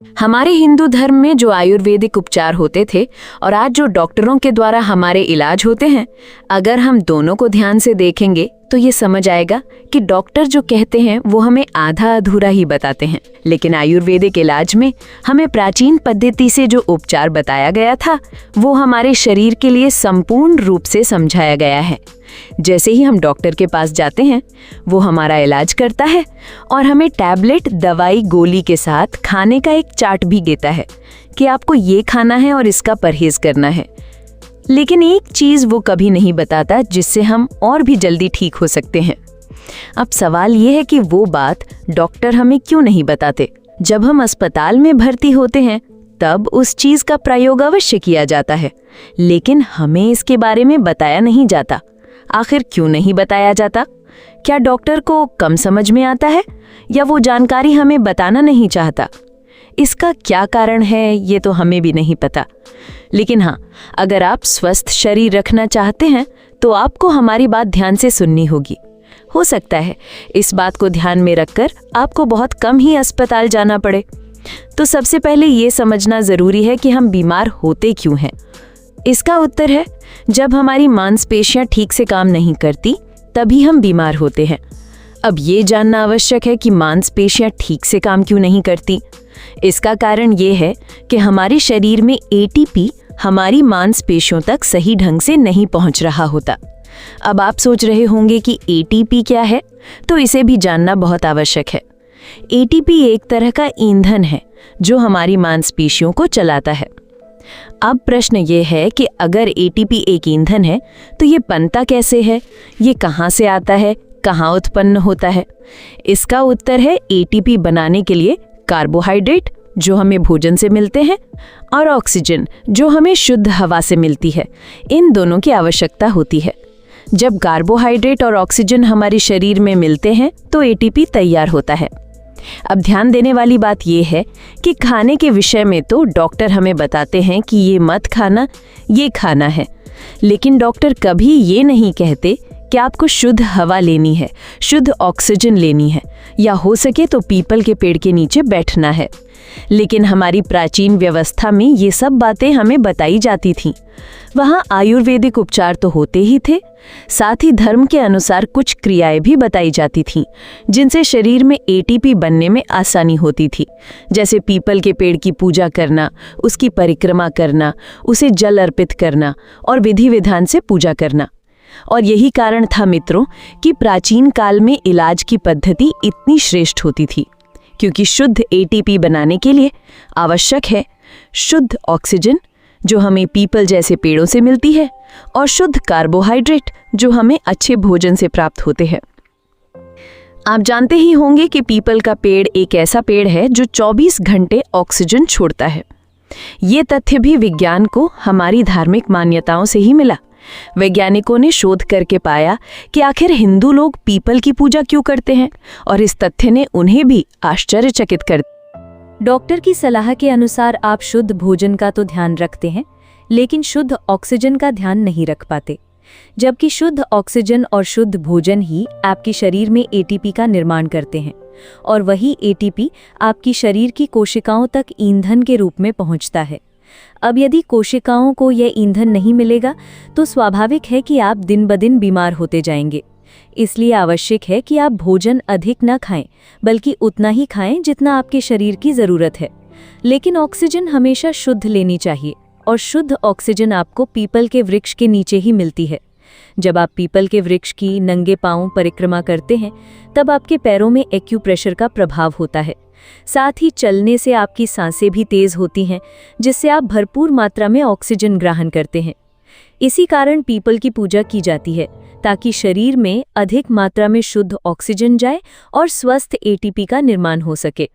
हमारे हिंदू धर्म में जो आयुर्वेदिक उपचार होते थे और आज जो डॉक्टरों के द्वारा हमारे इलाज होते हैं, अगर हम दोनों को ध्यान से देखेंगे तो ये समझ आएगा कि डॉक्टर जो कहते हैं वो हमें आधा अधूरा ही बताते हैं। लेकिन आयुर्वेदिक इलाज में हमें प्राचीन पद्धति से जो उपचार बताया गया था वो हमारे शरीर के लिए संपूर्ण रूप से समझाया गया है। जैसे ही हम डॉक्टर के पास जाते हैं वो हमारा इलाज करता है और हमें टैबलेट, दवाई, गोली के साथ खाने का एक चार्ट भी देता है कि आपको ये खाना है और इसका परहेज करना है। लेकिन एक चीज वो कभी नहीं बताता जिससे हम और भी जल्दी ठीक हो सकते हैं। अब सवाल ये है कि वो बात डॉक्टर हमें क्यों नहीं बताते। जब हम अस्पताल में भर्ती होते हैं तब उस चीज का प्रयोग अवश्य किया जाता है, लेकिन हमें इसके बारे में बताया नहीं जाता। आखिर क्यों नहीं बताया जाता? क्या डॉक्टर को कम समझ में आता है या वो जानकारी हमें बताना नहीं चाहता? इसका क्या कारण है ये तो हमें भी नहीं पता। लेकिन हाँ, अगर आप स्वस्थ शरीर रखना चाहते हैं तो आपको हमारी बात ध्यान से सुननी होगी। हो सकता है इस बात को ध्यान में रखकर आपको बहुत कम ही अस्पताल जाना पड़े। तो सबसे पहले ये समझना जरूरी है कि हम बीमार होते क्यों हैं। इसका उत्तर है, जब हमारी मांसपेशियां ठीक से काम नहीं करती तभी हम बीमार होते हैं। अब ये जानना आवश्यक है कि मांसपेशियां ठीक से काम क्यों नहीं करती। इसका कारण ये है कि हमारे शरीर में एटीपी हमारी मांसपेशियों तक सही ढंग से नहीं पहुंच रहा होता। अब आप सोच रहे होंगे कि एटीपी क्या है, तो इसे भी जानना बहुत आवश्यक है। एटीपी एक तरह का ईंधन है जो हमारी मांसपेशियों को चलाता है। अब प्रश्न ये है कि अगर एटीपी एक ईंधन है तो ये बनता कैसे है, ये कहाँ से आता है, कहाँ उत्पन्न होता है? इसका उत्तर है, एटीपी बनाने के लिए कार्बोहाइड्रेट जो हमें भोजन से मिलते हैं और ऑक्सीजन जो हमें शुद्ध हवा से मिलती है, इन दोनों की आवश्यकता होती है। जब कार्बोहाइड्रेट और ऑक्सीजन हमारे शरीर में मिलते हैं तो एटीपी तैयार होता है। अब ध्यान देने वाली बात यह है कि खाने के विषय में तो डॉक्टर हमें बताते हैं कि ये मत खाना, ये खाना है, लेकिन डॉक्टर कभी ये नहीं कहते कि आपको शुद्ध हवा लेनी है, शुद्ध ऑक्सीजन लेनी है, या हो सके तो पीपल के पेड़ के नीचे बैठना है। लेकिन हमारी प्राचीन व्यवस्था में ये सब बातें हमें बताई जाती थीं। वहाँ आयुर्वेदिक उपचार तो होते ही थे, साथ ही धर्म के अनुसार कुछ क्रियाएं भी बताई जाती थीं जिनसे शरीर में एटीपी बनने में आसानी होती थी। जैसे पीपल के पेड़ की पूजा करना, उसकी परिक्रमा करना, उसे जल अर्पित करना और विधि विधान से पूजा करना। और यही कारण था मित्रों कि प्राचीन काल में इलाज की पद्धति इतनी श्रेष्ठ होती थी, क्योंकि शुद्ध एटीपी बनाने के लिए आवश्यक है शुद्ध ऑक्सीजन जो हमें पीपल जैसे पेड़ों से मिलती है और शुद्ध कार्बोहाइड्रेट जो हमें अच्छे भोजन से प्राप्त होते हैं। आप जानते ही होंगे कि पीपल का पेड़ एक ऐसा पेड़ है जो 24 घंटे ऑक्सीजन छोड़ता है। ये तथ्य भी विज्ञान को हमारी धार्मिक मान्यताओं से ही मिला। वैज्ञानिकों ने शोध करके पाया कि आखिर हिंदू लोग पीपल की पूजा क्यों करते हैं, और इस तथ्य ने उन्हें भी आश्चर्यचकित कर दिया। डॉक्टर की सलाह के अनुसार आप शुद्ध भोजन का तो ध्यान रखते हैं, लेकिन शुद्ध ऑक्सीजन का ध्यान नहीं रख पाते, जबकि शुद्ध ऑक्सीजन और शुद्ध भोजन ही आपके शरीर में एटीपी का निर्माण करते हैं, और वही एटीपी आपकी शरीर की कोशिकाओं तक ईंधन के रूप में पहुंचता है। अब यदि कोशिकाओं को यह ईंधन नहीं मिलेगा तो स्वाभाविक है कि आप दिन ब दिन बीमार होते जाएंगे। इसलिए आवश्यक है कि आप भोजन अधिक न खाएं, बल्कि उतना ही खाएं जितना आपके शरीर की ज़रूरत है। लेकिन ऑक्सीजन हमेशा शुद्ध लेनी चाहिए, और शुद्ध ऑक्सीजन आपको पीपल के वृक्ष के नीचे ही मिलती है। जब आप पीपल के वृक्ष की नंगे पांव परिक्रमा करते हैं तब आपके पैरों में एक्यूप्रेशर का प्रभाव होता है। साथ ही चलने से आपकी सांसें भी तेज होती हैं, जिससे आप भरपूर मात्रा में ऑक्सीजन ग्रहण करते हैं। इसी कारण पीपल की पूजा की जाती है, ताकि शरीर में अधिक मात्रा में शुद्ध ऑक्सीजन जाए और स्वस्थ एटीपी का निर्माण हो सके।